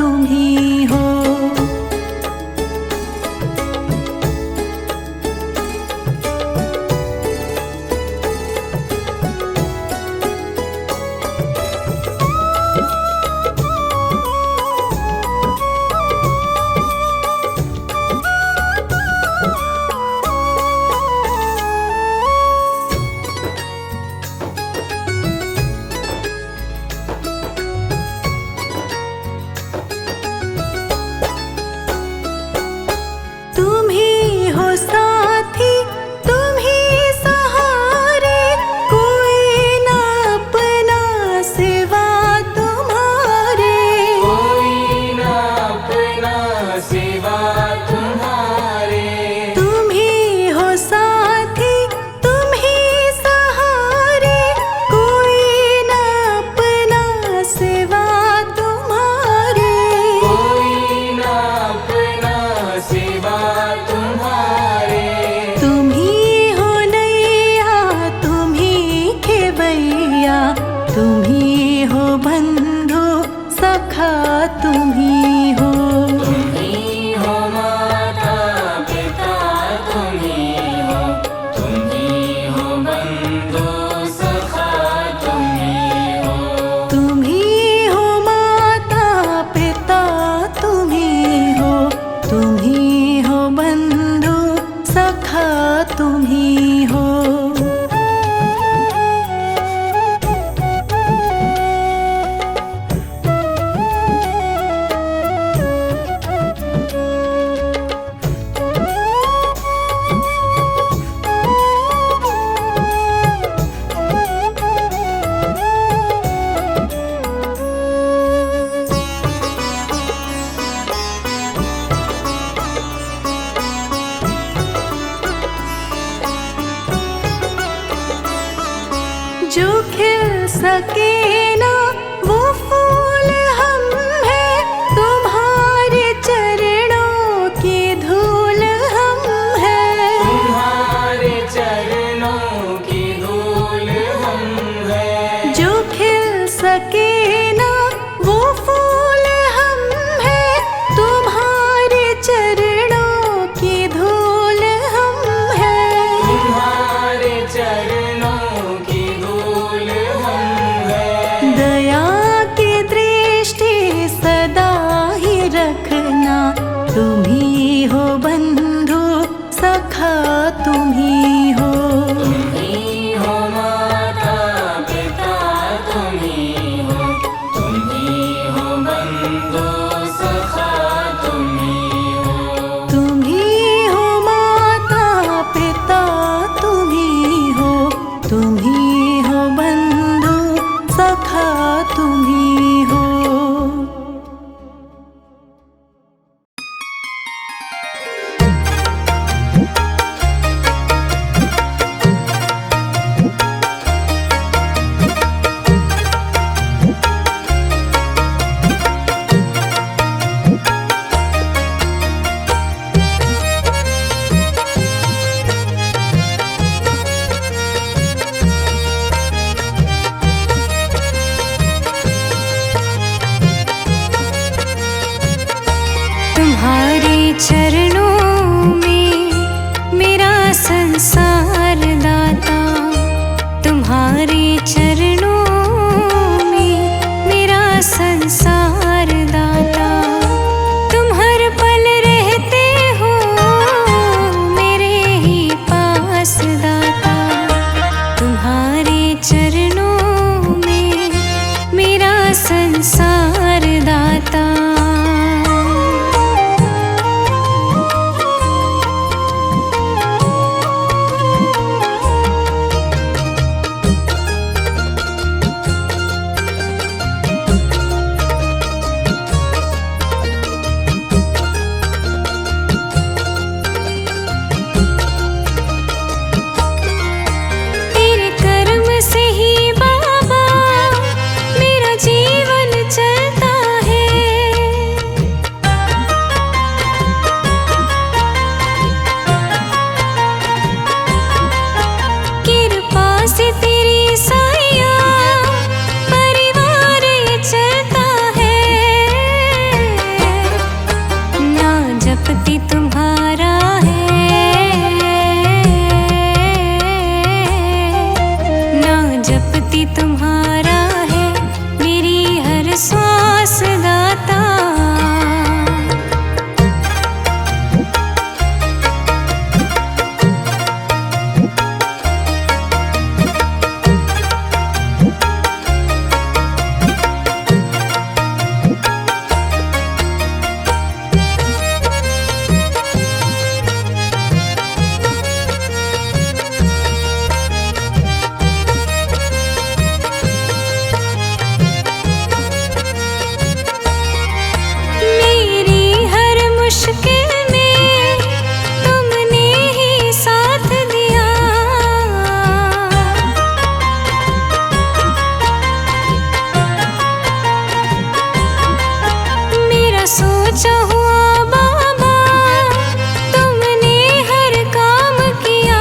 तुम ही हो। तुम ही हो साथी, तुम ही सहारे, कोई ना अपना सिवा तुम्हारे। कोई ना अपना सिवा तुम्हारे। तुम ही हो साथी, तुम ही सहारे, कोई ना अपना सिवा तुम्हारे। कोई ना अपना सिवा तुम्हारे। तुम ही हो नैया, तुम ही खेवैया, तुम ही हो बंधु सखा, तुम ही हो। तुम ही हो माता पिता, तुम ही हो। तुम ही हो बंधु सखा, तुम ही हो। तुम ही हो माता पिता, तुम ही हो। तुम ही हो बंधु सखा, तुम ही हो। जो खिल सके ना वो फूल हम हैं, तुम्हारे चरणों की धूल हम हैं। तुम्हारे चरणों की धूल हम हैं। जो खिल सके ना वो फूल हम हैं, तुम्हारे चरणों की धूल हम हैं। तुम्हारे चरणों की धूल हम हैं। दया की दृष्टि सदा ही रखना, तुम ही हो बंधु सखा, तुम ही हो। तुम ही हो माता पिता, तुम ही हो। तुम ही हो बंधु सखा, तुम ही हो। तुम ही हो माता पिता, तुम ही हो। तुम ही हो बंधु सखा, तुम ही हो। तुम्हारे चरणों में मेरा संसार दाता, तुम्हारे चरणों में मेरा संसार दाता। तुम हर पल रहते हो मेरे ही पास दाता, तुम्हारे चरणों में मेरा संसार दाता। सोचा हुआ बाबा तुमने हर काम किया।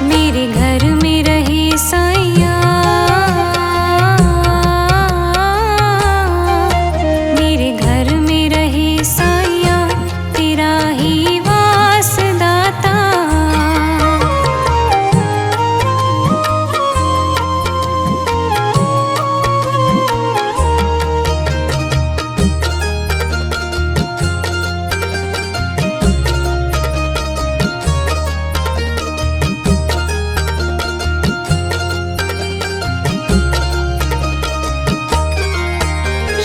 मेरे घर में रहे साइया, मेरे घर में रहे साइया, तेरा ही वास दाता।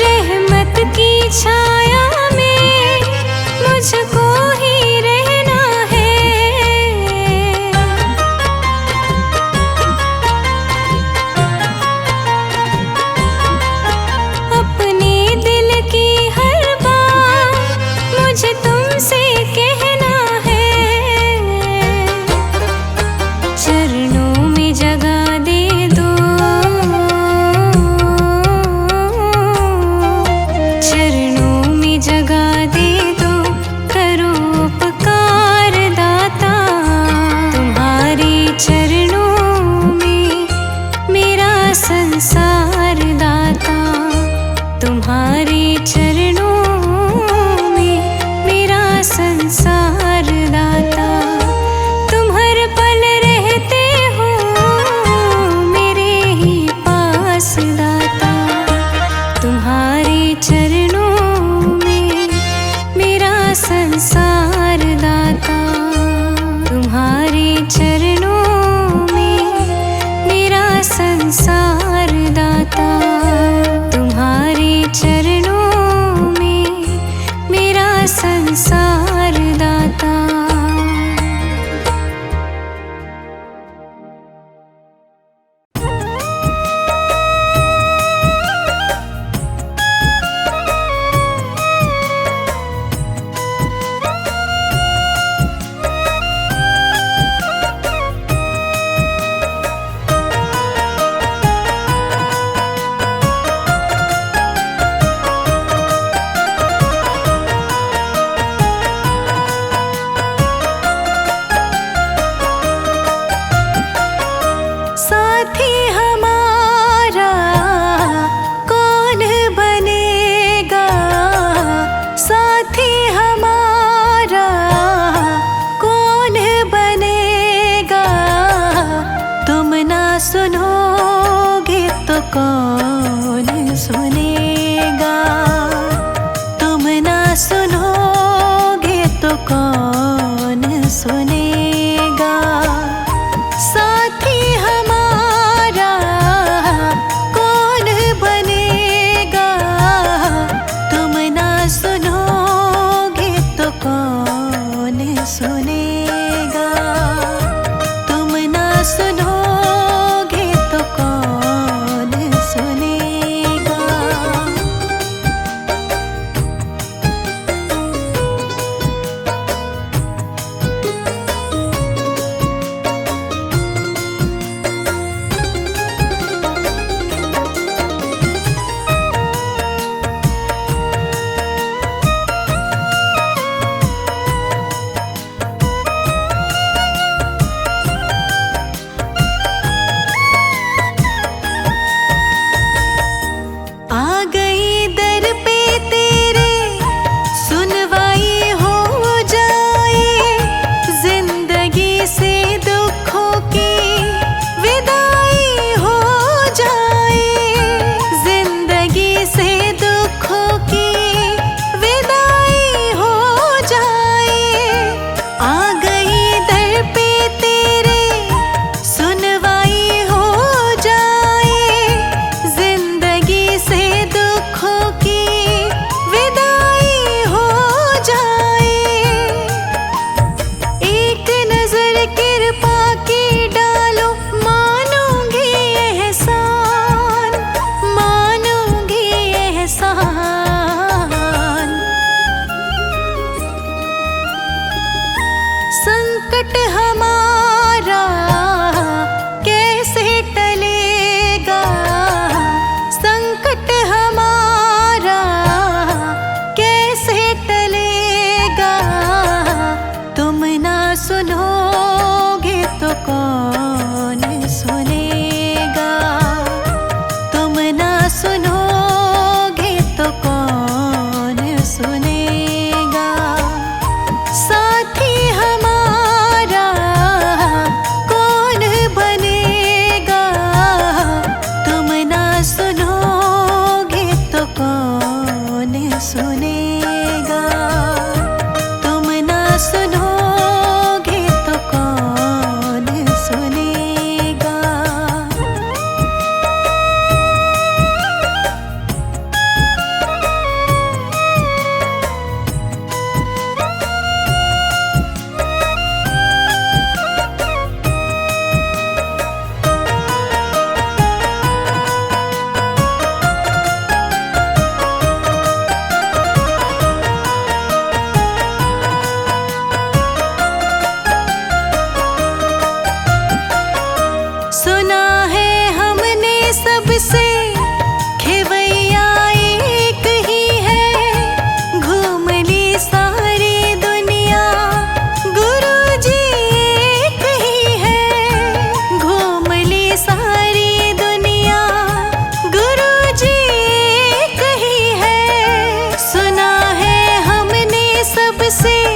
रहमत की छाया में मुझको ही रहना है। अपने दिल की हर बात मुझे तुमसे कहना है। चरणों में जगह दे दो, चरणों में जगह दे दो, करो उपकार दाता। तुम्हारे चरणों में मेरा संसार दाता, तुम्हारे चरणों में मेरा संसार दाता। तुम हर पल रहते हो मेरे ही पास दाता, तुम्हारे चरणों में मेरा संसार दाता, तुम्हारे चरणों में मेरा संसार दाता, तुम्हारे चरणों में मेरा संसार दाता। से